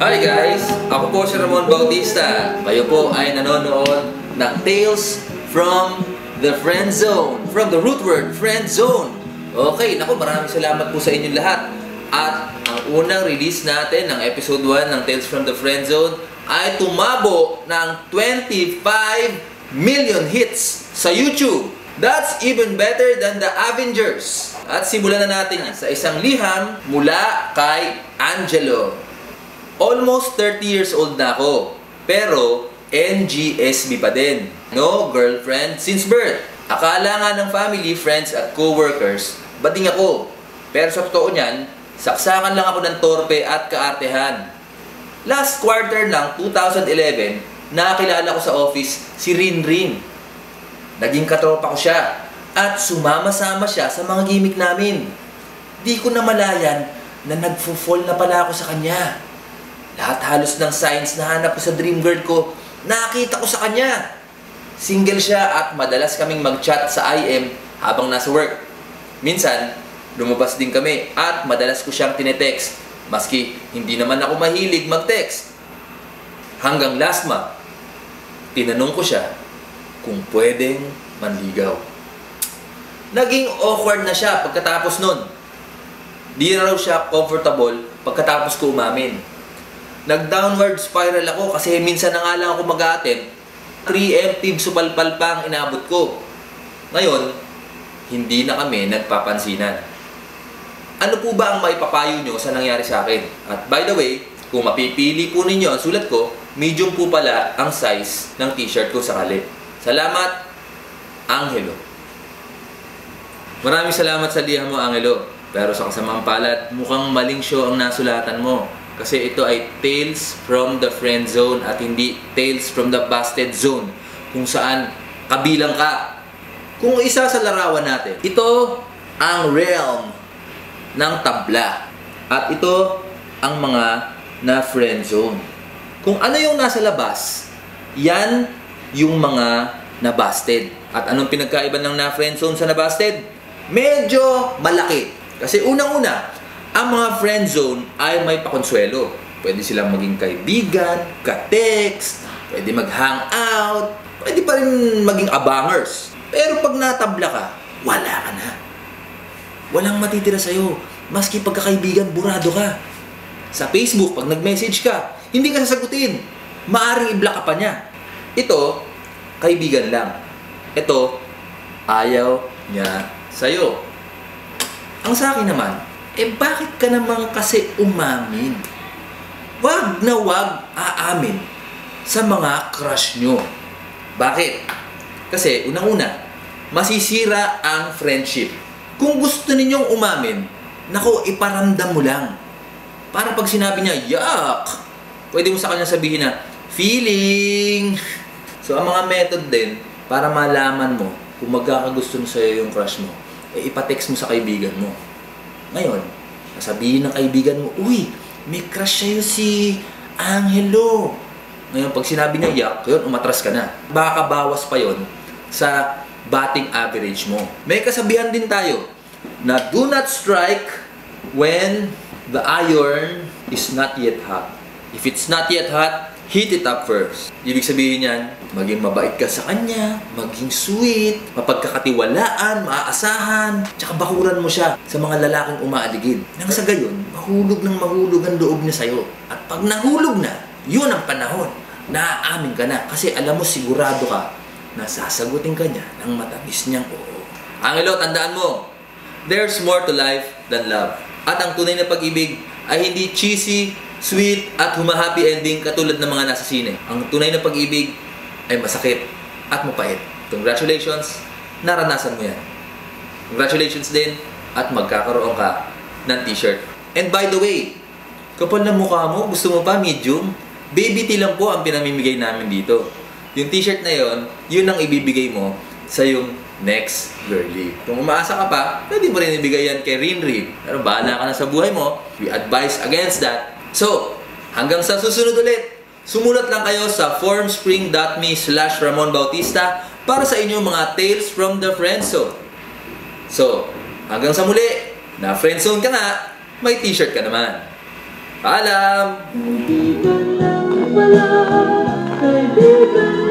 Hi guys! Ako po si Ramon Bautista. Kayo po ay nanonood ng Tales from the Friend Zone. From the root word, Friend Zone. Okay, naku, maraming salamat po sa inyong lahat. At ang unang release natin ng episode 1 ng Tales from the Friend Zone ay tumabo ng 25 million hits sa YouTube. That's even better than the Avengers. At simulan na natin yan sa isang liham mula kay Angelo. Almost 30 years old na ako, pero NGSB pa din. No girlfriend since birth. Akala nga ng family, friends at co-workers, bading ako. Pero sa totoo niyan, saksakan lang ako ng torpe at kaartehan. Last quarter ng 2011, nakakilala ko sa office si Rinrin. Naging katropa ko siya at sumama-sama siya sa mga gimmick namin. Di ko namalayan na nagfo-fall na pala ako sa kanya. Lahat halos ng signs na hanap ko sa dream girl ko, nakita ko sa kanya. Single siya at madalas kaming mag-chat sa IM habang nasa work. Minsan, lumabas din kami at madalas ko siyang tinetext, maski hindi naman ako mahilig mag-text. Hanggang last month, tinanong ko siya kung pwedeng manligaw. Naging awkward na siya pagkatapos nun. Di raw siya comfortable pagkatapos ko umamin. Nag-downward spiral ako kasi minsan na nga lang ako mag-a-attempt. Preemptive supalpal pa ang inabot ko. Ngayon, hindi na kami nagpapansinan. Ano po ba ang maipapayo nyo sa nangyari sa akin? At by the way, kung mapipili po ninyo ang sulat ko, medium po pala ang size ng t-shirt ko sakali. Salamat, Angelo. Maraming salamat sa liham mo, Angelo. Pero sa kasamang palad, mukhang maling show ang nasulatan mo. Kasi ito ay Tales from the Friend Zone at hindi Tales from the Busted Zone, kung saan kabilang ka. Kung isa sa larawan natin, ito ang realm ng tabla. At ito ang mga na friend zone. Kung ano yung nasa labas, yan yung mga na-busted. At anong pinagkaiba ng na-friend zone sa na-busted? Medyo malaki. Kasi unang-una, ang mga friend zone ay may pakonsuelo. Pwede silang maging kaibigan, ka-text, pwede mag-hangout, pwede pa rin maging abangers. Pero pag natabla ka, wala ka na. Walang matitira sa'yo. Maski pagkakaibigan, burado ka. Sa Facebook, pag nag-message ka, hindi ka sasagutin. Maaring i-block ka pa niya. Ito, kaibigan lang. Ito, ayaw niya sa'yo. Ang sa akin naman, bakit ka naman kasi umamin? Wag na wag aamin sa mga crush nyo. Bakit? Kasi, unang-una, masisira ang friendship. Kung gusto ninyong umamin, naku, iparamdam mo lang. Para pag sinabi niya, yuck! Pwede mo sa kanya sabihin na, feeling! So, ang mga method din, para malaman mo kung magkakagusto sa'yo yung crush mo, ipatext mo sa kaibigan mo. Ngayon, sabihin ng kaibigan mo, uy, may crush sa'yo si Angelo. Ngayon, pag sinabi niya, yuck, yun, umatras ka na. Baka bawas pa yon sa batting average mo. May kasabihan din tayo na do not strike when the iron is not yet hot. If it's not yet hot, heat it up first. Ibig sabihin yan, maging mabait ka sa kanya, maging sweet, mapagkakatiwalaan, maaasahan, tsaka bakuran mo siya sa mga lalaking umaaligid. Nang sa gayon, mahulog ng mahulog ang loob niya sa'yo. At pag nahulog na, yun ang panahon. Naaamin ka na kasi alam mo, sigurado ka na sasagutin ka niya ng matamis niyang oo. Angelo, tandaan mo, there's more to life than love. At ang tunay na pag-ibig ay hindi cheesy, sweet, at humahappy ending katulad ng mga nasa sine. Ang tunay na pag-ibig ay masakit at mapait. Congratulations, naranasan mo yan. Congratulations din at magkakaroon ka ng t-shirt. And by the way, kapal na mukha mo, gusto mo pa medium? Baby tea lang po ang pinamimigay namin dito. Yung t-shirt na yon, yun ang ibibigay mo sa yung next girlie. Kung umaasa ka pa, pwede mo rin ibigay yan kay Rinrin. Pero bahala ka na sa buhay mo. We advise against that. So, hanggang sa susunod ulit, sumulat lang kayo sa formspring.me/Ramon Bautista para sa inyong mga tales from the friendzone. So, hanggang sa muli, na friendzone ka nga, may t-shirt ka naman. Paalam! Kaibigan lang pala, kaibigan